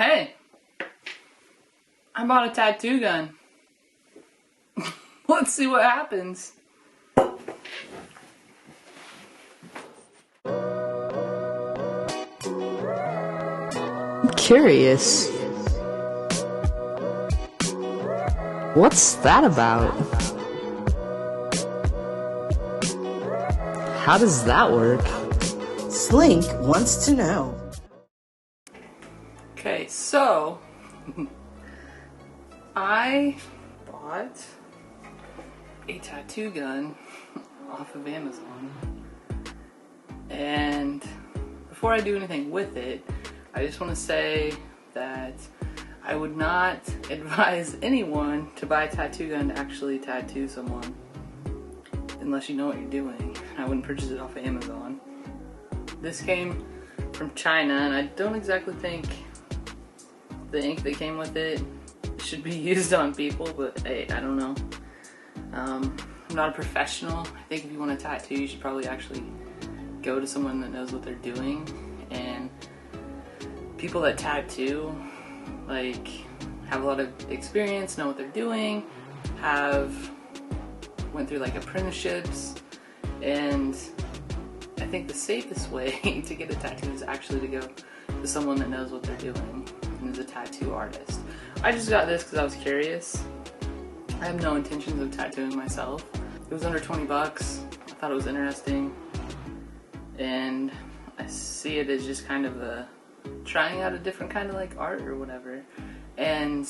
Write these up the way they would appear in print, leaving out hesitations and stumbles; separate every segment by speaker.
Speaker 1: Hey, I bought a tattoo gun. Let's see what happens.
Speaker 2: I'm curious. What's that about? How does that work?
Speaker 3: Slink wants to know.
Speaker 1: Okay, so I bought a tattoo gun off of Amazon, and before I do anything with it, I just want to say that I would not advise anyone to buy a tattoo gun to actually tattoo someone unless you know what you're doing. I wouldn't purchase it off of Amazon. This came from China, and I don't exactly think the ink that came with it should be used on people, but hey, I don't know. I'm not a professional. I think if you want a tattoo, you should probably actually go to someone that knows what they're doing. And people that tattoo, like, have a lot of experience, know what they're doing, went through like apprenticeships, and I think the safest way to get a tattoo is actually to go to someone that knows what they're doing and is a tattoo artist. I just got this because I was curious. I have no intentions of tattooing myself. It was under 20 bucks. I thought it was interesting, and I see it as just kind of trying out a different kind of like art or whatever. And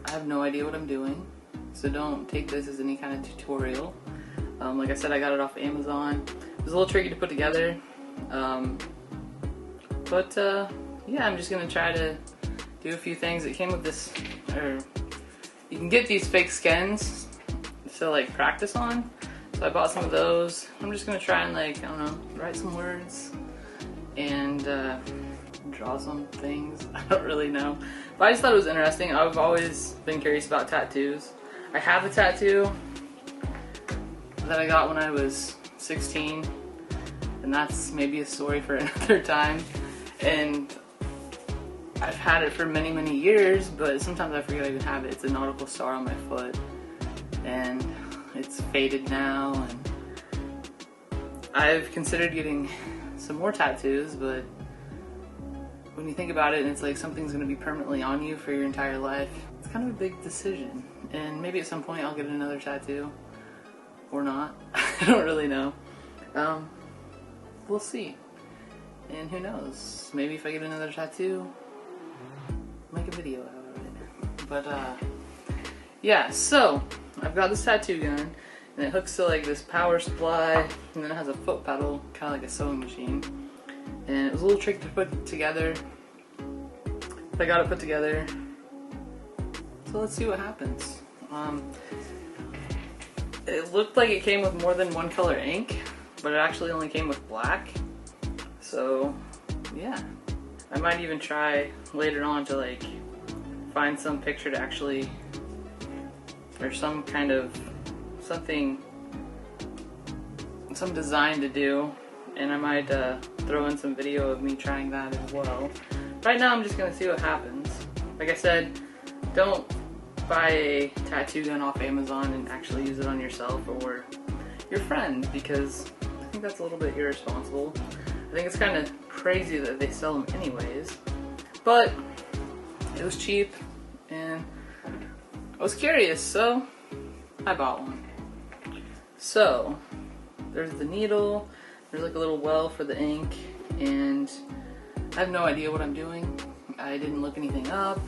Speaker 1: I have no idea what I'm doing, so don't take this as any kind of tutorial. Like I said, I got it off Amazon. It was a little tricky to put together, but yeah, I'm just gonna try to do a few things. It came with this, or you can get these fake skins to like practice on. So I bought some of those. I'm just gonna try and, like, I don't know, write some words and draw some things. I don't really know, but I just thought it was interesting. I've always been curious about tattoos. I have a tattoo that I got when I was 16, and that's maybe a story for another time. And I've had it for many, many years, but sometimes I forget I even have it. It's a nautical star on my foot, and it's faded now, and I've considered getting some more tattoos, but when you think about it, and it's like something's going to be permanently on you for your entire life, it's kind of a big decision. And maybe at some point I'll get another tattoo, or not. I don't really know. We'll see. And who knows, maybe if I get another tattoo, make a video out of it. But yeah, so I've got this tattoo gun, and it hooks to like this power supply, and then it has a foot pedal, kind of like a sewing machine. And it was a little tricky to put together. I got it put together, so let's see what happens. It looked like it came with more than one color ink, but it actually only came with black. So yeah, I might even try later on to like find some picture to actually, or some kind of something, some design to do, and I might throw in some video of me trying that as well. Right now I'm just gonna see what happens. Like I said, don't buy a tattoo gun off Amazon and actually use it on yourself or your friend, because I think that's a little bit irresponsible. I think it's kind of crazy that they sell them anyways, but it was cheap and I was curious, so I bought one. So there's the needle, there's like a little well for the ink, and I have no idea what I'm doing. I didn't look anything up.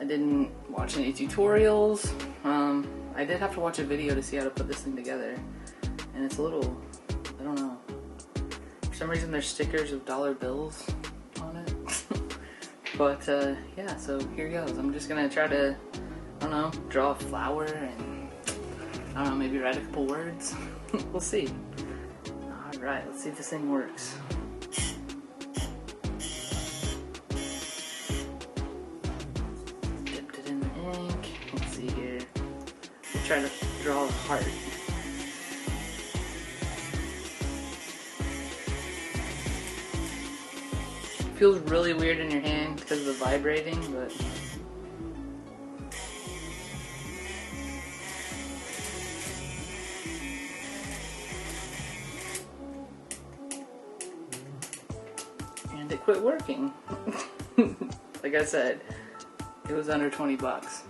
Speaker 1: I didn't watch any tutorials. I did have to watch a video to see how to put this thing together, and it's a little, I don't know. For some reason there's stickers of dollar bills on it. But yeah, so here goes. I'm just gonna try to, I don't know, draw a flower and, I don't know, maybe write a couple words. We'll see. Alright, let's see if this thing works. Dipped it in the ink. Let's see here. We'll try to draw a heart. feels really weird in your hand because of the vibrating, but and it quit working. Like I said, it was under 20 bucks.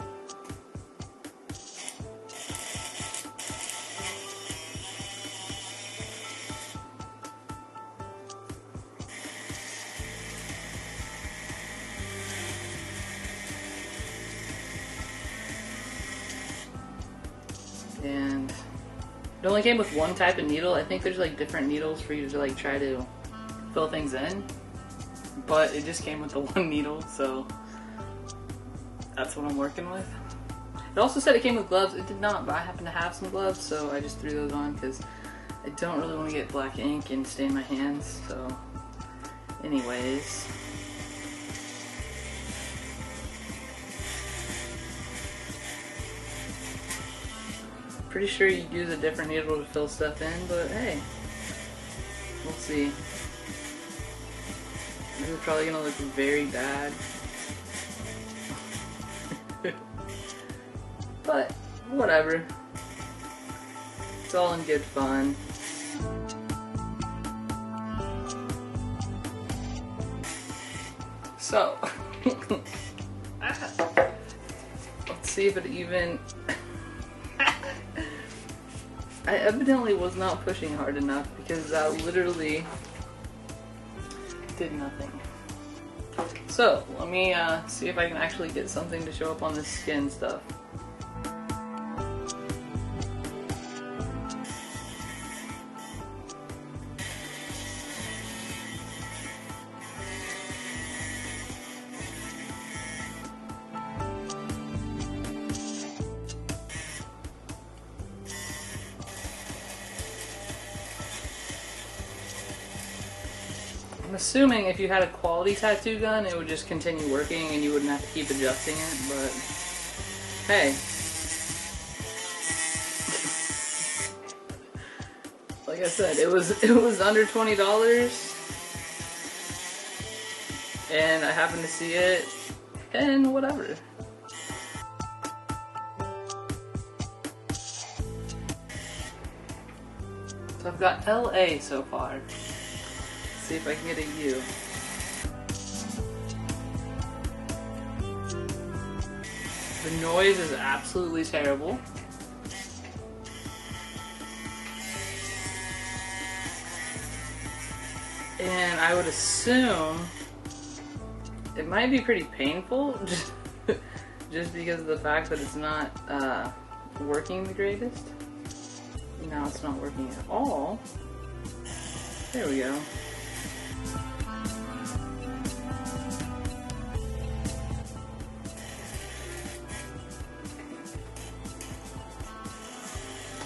Speaker 1: And it only came with one type of needle. I think there's like different needles for you to like try to fill things in, but it just came with the one needle, so that's what I'm working with. It also said it came with gloves. It did not, but I happen to have some gloves, so I just threw those on because I don't really want to get black ink and stain my hands. So anyways, pretty sure you'd use a different needle to fill stuff in, but hey, we'll see. This is probably gonna look very bad. But whatever. It's all in good fun. So let's see if it even I evidently was not pushing hard enough because that literally did nothing. So let me see if I can actually get something to show up on this skin stuff. I'm assuming if you had a quality tattoo gun, it would just continue working and you wouldn't have to keep adjusting it, but hey. Like I said, it was under $20 and I happened to see it and whatever. So I've got LA so far. See if I can get a U. The noise is absolutely terrible. And I would assume it might be pretty painful just because of the fact that it's not working the greatest. Now it's not working at all. There we go.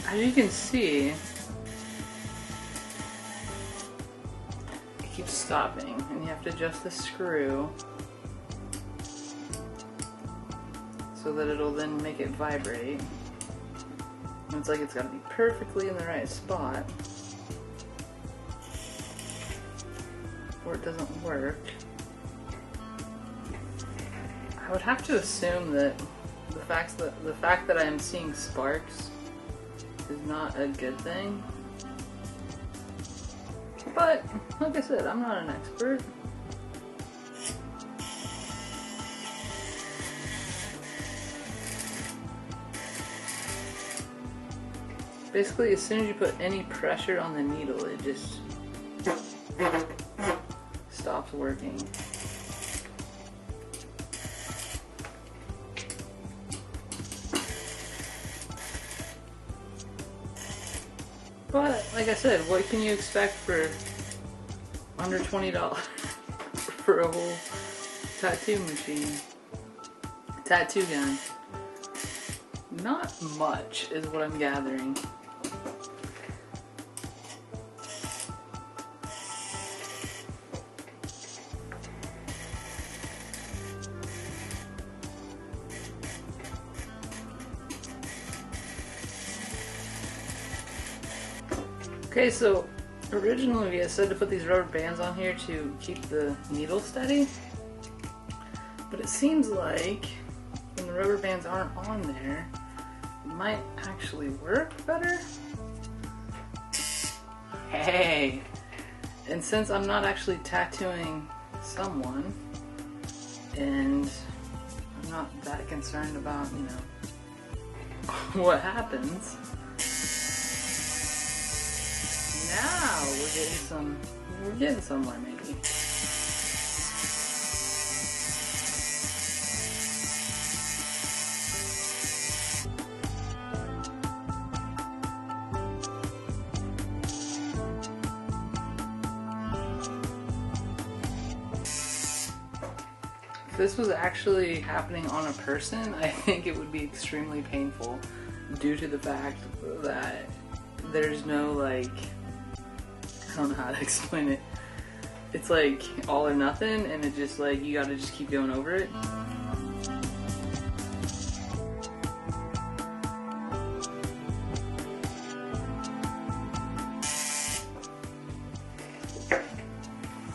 Speaker 1: As you can see, it keeps stopping, and you have to adjust the screw so that it'll then make it vibrate. And it's like it's got to be perfectly in the right spot, or it doesn't work. I would have to assume that the fact that I am seeing sparks is not a good thing. But, like I said, I'm not an expert. Basically, as soon as you put any pressure on the needle, it just stops working. But, like I said, what can you expect for under $20 for a whole tattoo machine? Tattoo gun. Not much is what I'm gathering. Okay, so Originally, I said to put these rubber bands on here to keep the needle steady, but it seems like when the rubber bands aren't on there, it might actually work better. Hey! And since I'm not actually tattooing someone, and I'm not that concerned about, you know, what happens, now we're getting somewhere maybe. If this was actually happening on a person, I think it would be extremely painful due to the fact that there's no, like, I don't know how to explain it. It's like all or nothing, and it just like, you gotta just keep going over it.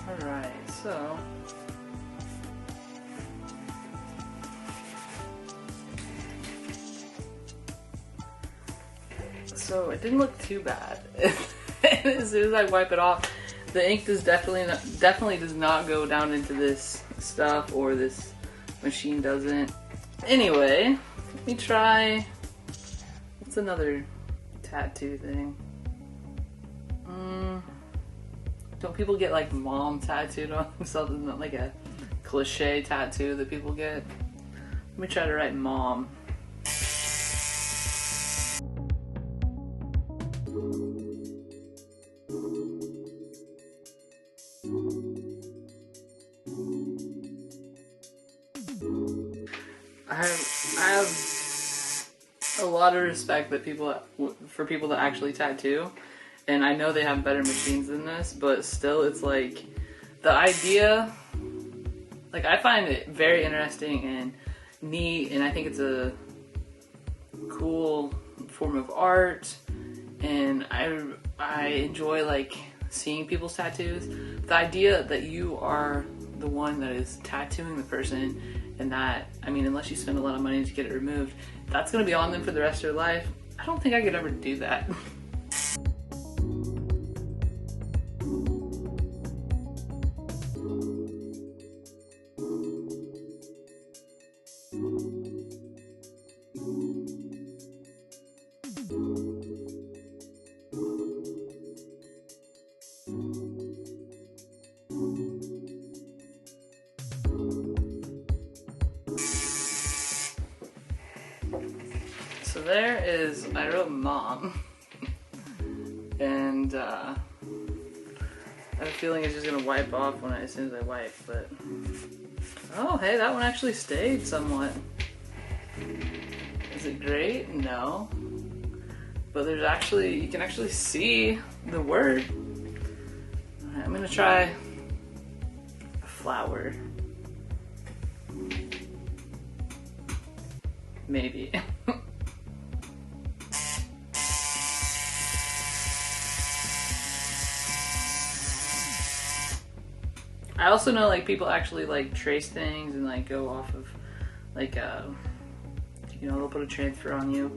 Speaker 1: Alright, so it didn't look too bad. As soon as I wipe it off, the ink does definitely does not go down into this stuff, or this machine doesn't. Anyway, let me try. What's another tattoo thing? Don't people get like mom tattooed on themselves? Isn't that like a cliche tattoo that people get? Let me try to write mom. I have a lot of respect that for people that actually tattoo, and I know they have better machines than this, but still, it's like the idea. Like, I find it very interesting and neat, and I think it's a cool form of art, and I enjoy like seeing people's tattoos. The idea that you are the one that is tattooing the person, and that, I mean, unless you spend a lot of money to get it removed, that's going to be on them for the rest of their life. I don't think I could ever do that. So there is, I wrote mom, and I have a feeling it's just gonna wipe off as soon as I wipe, but, oh hey, that one actually stayed somewhat. Is it great? No. But there's actually, you can actually see the word. Alright, I'm gonna try a flower. Maybe. I also know like people actually like trace things and like go off of like you know, they'll put a transfer on you,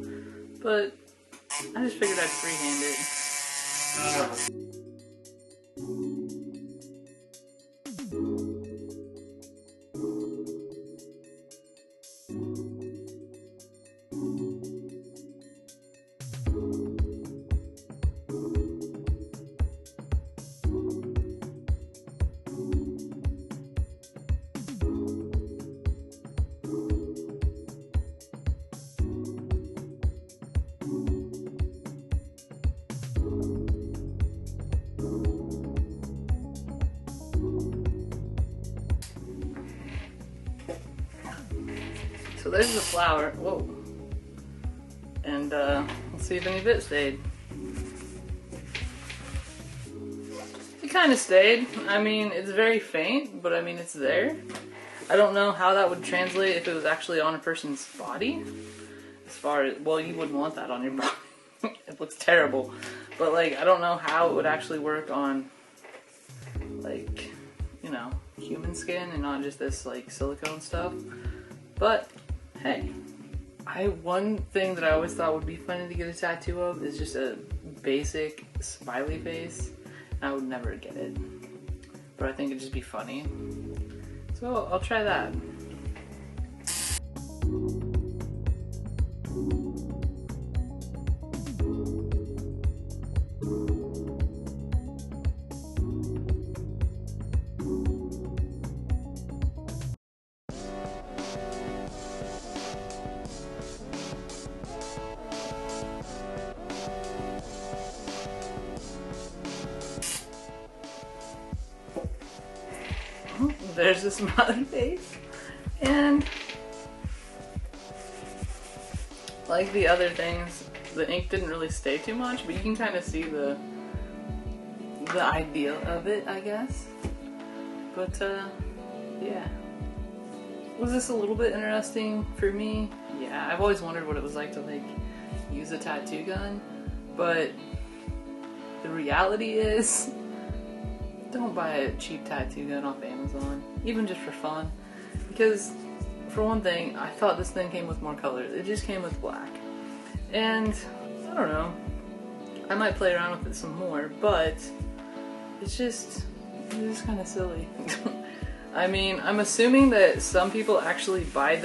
Speaker 1: but I just figured I'd freehand it. So there's the flower. Whoa. And let's see if any of it stayed. It kind of stayed. I mean, it's very faint, but I mean, it's there. I don't know how that would translate if it was actually on a person's body. As far as, well, you wouldn't want that on your body. It looks terrible. But like, I don't know how it would actually work on, like, you know, human skin and not just this like silicone stuff. But hey, one thing that I always thought would be funny to get a tattoo of is just a basic smiley face. I would never get it, but I think it'd just be funny. So I'll try that. There's a smiley face, and like the other things, the ink didn't really stay too much, but you can kind of see the idea of it, I guess. But yeah, was this a little bit interesting for me? Yeah, I've always wondered what it was like to like use a tattoo gun, but the reality is, don't buy a cheap tattoo gun off Amazon, even just for fun. Because, for one thing, I thought this thing came with more colors. It just came with black. And, I don't know, I might play around with it some more, but it's just kind of silly. I mean, I'm assuming that some people actually buy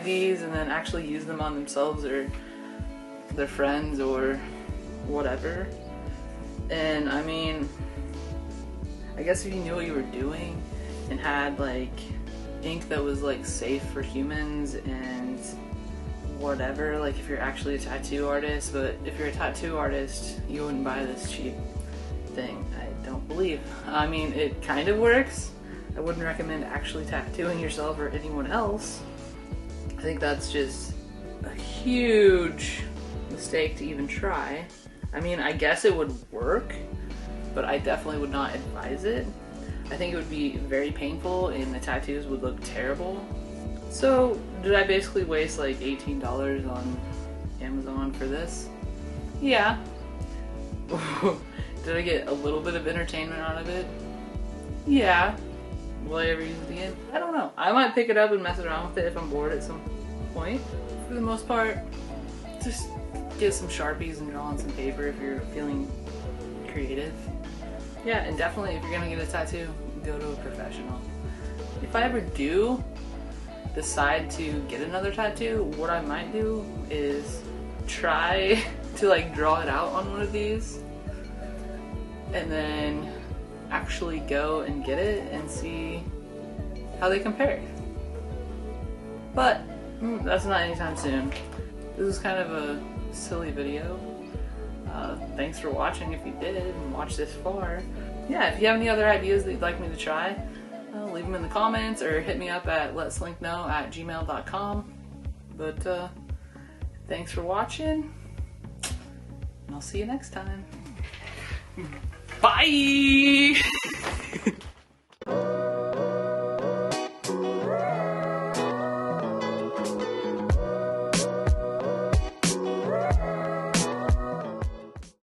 Speaker 1: these and then actually use them on themselves or their friends or whatever. And I mean, I guess if you knew what you were doing and had like ink that was like safe for humans and whatever, like if you're actually a tattoo artist, but if you're a tattoo artist, you wouldn't buy this cheap thing, I don't believe. I mean, it kind of works. I wouldn't recommend actually tattooing yourself or anyone else. I think that's just a huge mistake to even try. I mean, I guess it would work, but I definitely would not advise it. I think it would be very painful and the tattoos would look terrible. So, did I basically waste like $18 on Amazon for this? Yeah. Did I get a little bit of entertainment out of it? Yeah. Will I ever use it again? I don't know. I might pick it up and mess around with it if I'm bored at some point. For the most part, just get some Sharpies and draw on some paper if you're feeling creative. Yeah, and definitely if you're gonna get a tattoo, go to a professional. If I ever do decide to get another tattoo, what I might do is try to like draw it out on one of these and then actually go and get it and see how they compare. But that's not anytime soon. This is kind of a silly video. Thanks for watching if you did and watched this far. Yeah, if you have any other ideas that you'd like me to try, leave them in the comments or hit me up at letslinkknow@gmail.com. But thanks for watching, and I'll see you next time. Bye!